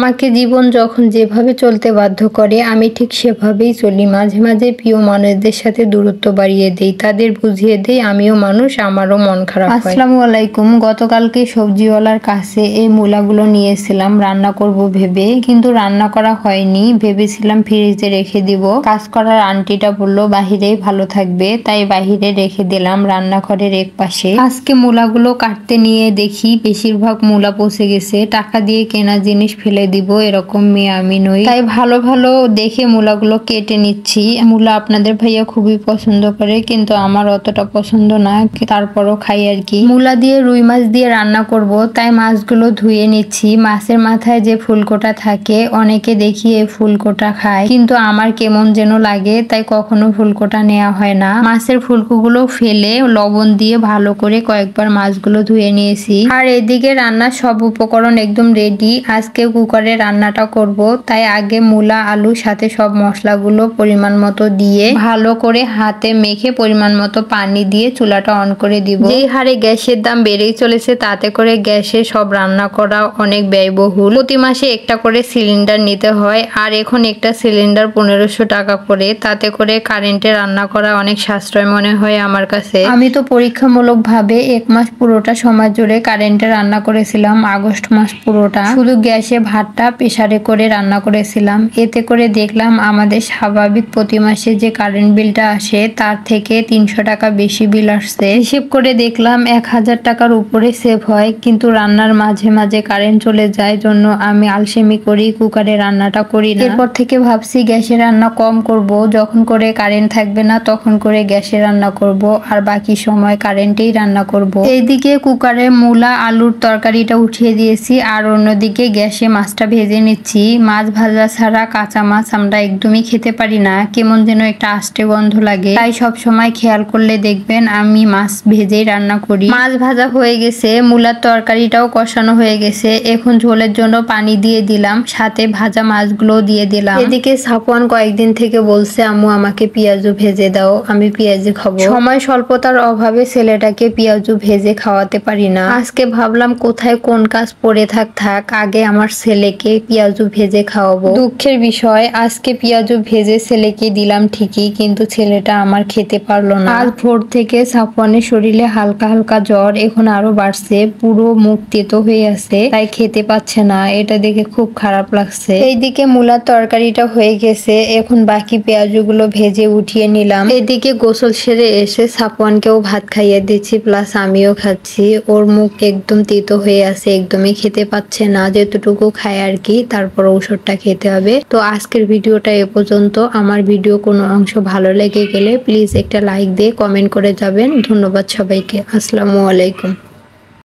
আমাকে জীবন যখন যেভাবে চলতে বাধ্য করে আমি ঠিক সেভাবেই চলি। মাঝে মাঝে প্রিয় মানুষদের সাথে দূরত্ব বাড়িয়ে দেই, তাদের বুঝিয়ে দেই আমিও মানুষ, আমারও মন খারাপ হয়। আসসালামু আলাইকুম। গতকালকে সবজিওয়ালার কাছে এই মূলাগুলো নিয়েছিলাম রান্না করব ভেবে, কিন্তু রান্না করা হয়নি। ভেবেছিলাম ফ্রিজে রেখে দিব। কাজ করার আন্টিটা বললো বাহিরেই ভালো থাকবে, তাই বাহিরে রেখে দিলাম রান্নাঘরের এক পাশে। আজকে মূলাগুলো কাটতে নিয়ে দেখি বেশিরভাগ মূলা পচে গেছে। টাকা দিয়ে কেনা জিনিস ফেলে দিব এরকম মেয়ে আমি নই, তাই ভালো ভালো দেখে মূলাগুলো কেটে নিচ্ছি। মূলা আপনাদের ভাইয়া খুবই পছন্দ করে, কিন্তু আমার অতটা পছন্দ না, তারপরও খাই আর কি। মূলা দিয়ে রুই মাছ দিয়ে রান্না করব, তাই মাছগুলো ধুয়ে নিচ্ছি। মাছের মাথায় যে ফুলকোটা থাকে, অনেকে দেখি এই ফুলকোটা খায়, কিন্তু আমার কেমন যেন লাগে, তাই কখনো ফুলকোটা নেওয়া হয় না। মাছের ফুলকোগুলো ফেলে লবণ দিয়ে ভালো করে কয়েকবার মাছগুলো ধুয়ে নিয়েছি। আর এদিকে রান্নার সব উপকরণ একদম রেডি। আজকে কুকারে রান্নাটা করব, তাই আগে মূলা আলু সাথে সব মশলাগুলো পরিমাণ মতো দিয়ে ভালো করে হাতে মেখে পরিমাণ মতো পানি দিয়ে চুলাটা অন করে দিব। যেই হারে গ্যাসের দাম বেড়েই চলেছে, তাতে করে গ্যাসে সব রান্না করা অনেক ব্যয়বহুল। প্রতি মাসে একটা করে সিলিন্ডার নিতে হয়, আর এখন একটা সিলিন্ডার 1500 টাকা করে। তাতে করে কারেন্টে রান্না করা অনেক সাশ্রয় মনে হয় আমার কাছে। আমি তো পরীক্ষামূলক ভাবে 1 মাস পুরোটা সময় জুড়ে কারেন্টে রান্না করেছিলাম। আগস্ট মাস পুরোটা শুধু গ্যাসে ভাতটা প্রেসারে করে রান্না করেছিলাম। এতে করে দেখলাম আমাদের স্বাভাবিক প্রতি মাসে যে কারেন্ট বিলটা আসে, তার থেকে 300 টাকা বেশি বিল আসছে। হিসেব করে দেখলাম 1000 টাকার উপরে সেভ হয়, কিন্তু রান্নার মাঝে মাঝে কারেন্ট চলে যায় জন্য আমি আলসেমি করি, কুকারে রান্নাটা করি না। এরপর থেকে ভাবছি গ্যাসে রান্না কম করব, যখন করে কারেন্ট থাকবে না তখন করে গ্যাসে রান্না করব, আর বাকি সময় কারেন্টেই রান্না করব। এইদিকে কুকারে মূলা আলুর তরকারিটা উঠিয়ে দিয়েছি, আর অন্যদিকে গ্যাসে মাছটা ভেজে নিচ্ছি। মাছ ভাজা ছাড়া কাঁচা মাছ আমরা একদমই খেতে পারি না, কেমন যেন একটা আষ্টে গন্ধ লাগে, তাই সব সময় খেয়াল করলে দেখবেন আমি মাছ ভেজেই রান্না করি। মাছ ভাজা হয়ে গেছে, মূলার তরকারিটাও কষানো হয়ে গেছে। এখন ঝোলের জন্য পানি দিয়ে দিলাম, সাথে ভাজা মাছগুলো দিয়ে দিলাম। এদিকে সাফওয়ান কয়েকদিন থেকে বলছে আম্মু আমাকে পেঁয়াজু ভেজে দাও, আমি পেঁয়াজু খাবো। সময় স্বল্পতার অভাবে ছেলেটাকে পেঁয়াজু ভেজে খাওয়াতে পারি না। আজকে ভাবলাম কোথায় কোন কাজ পড়ে থাক আগে আমার ছেলেকে পেঁয়াজু ভেজে খাওয়াবো। দুঃখের বিষয়, আজকে পেঁয়াজু ভেজে ছেলেকে দিলাম ঠিকই, কিন্তু ছেলেটা আমার খেতে পারলো না। আজ ভোর থেকে সাফওয়ানের শরীরে হালকা হালকা জ্বর, এখন আরো বাড়ছে, পুরো মুখ তেতো হয়ে আছে, তাই খেতে পাচ্ছে না। এটা দেখে খুব খারাপ লাগছে। এইদিকে মূলার তরকারিটা হয়ে গেছে, এখন বাকি পেঁয়াজুগুলো ভেজে উঠিয়ে নিলাম। এদিকে গোসল সেরে এসে সাফওয়ানকেও ভাত খাইয়ে দিচ্ছি, প্লাস আমিও খাচ্ছি। ওর মুখ একদম তেতো হয়ে আছে, একদমই খেতে পাচ্ছে না, যেতটুকু খায় আর কি, তারপর ঔষধটা খেতে হবে। তো আজকের ভিডিওটা এ পর্যন্ত। আমার ভিডিও কোনো অংশ ভালো লেগে গেলে প্লিজ একটা লাইক দিয়ে কমেন্ট করে যাবেন। ধন্যবাদ সবাইকে। আসসালামু আলাইকুম।